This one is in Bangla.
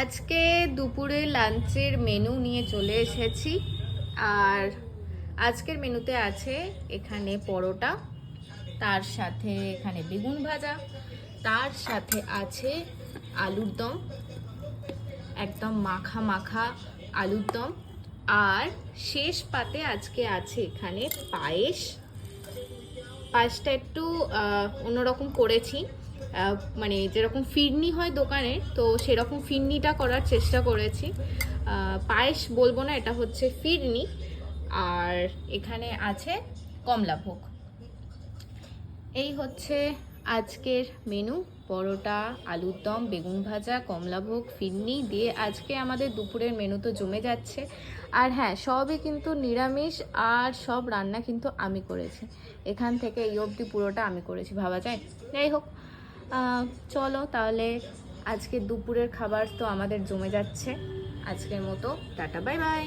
আজকে দুপুরে লাঞ্চের মেনু নিয়ে চলে এসেছি। আর আজকের মেনুতে আছে এখানে পরোটা, তার সাথে এখানে বেগুন ভাজা, তার সাথে আছে আলুর দম, একদম মাখা মাখা আলুর দম। আর শেষ পাতে আজকে আছে এখানে পায়েস। পায়েসটা একটু অন্যরকম করেছি, মানে যেরকম ফিরনি হয় দোকানে, তো সেরকম ফিরনিটা করার চেষ্টা করেছি। পায়েস বলবো না, এটা হচ্ছে ফিরনি। আর এখানে আছে কমলাভোগ। এই হচ্ছে আজকের মেনু। পরোটা, আলুর দম, বেগুন ভাজা, কমলাভোগ, ফিরনি দিয়ে আজকে আমাদের দুপুরের মেনু তো জমে যাচ্ছে। আর হ্যাঁ, সবই কিন্তু নিরামিষ, আর সব রান্না কিন্তু আমি করেছি। এখান থেকে এই অবধি পুরোটা আমি করেছি, ভাবা যায়। যাই হোক, চলো তাহলে আজকে দুপুরের খাবার তো আমাদের জমে যাচ্ছে। আজকের মতো টাটা, বাই বাই।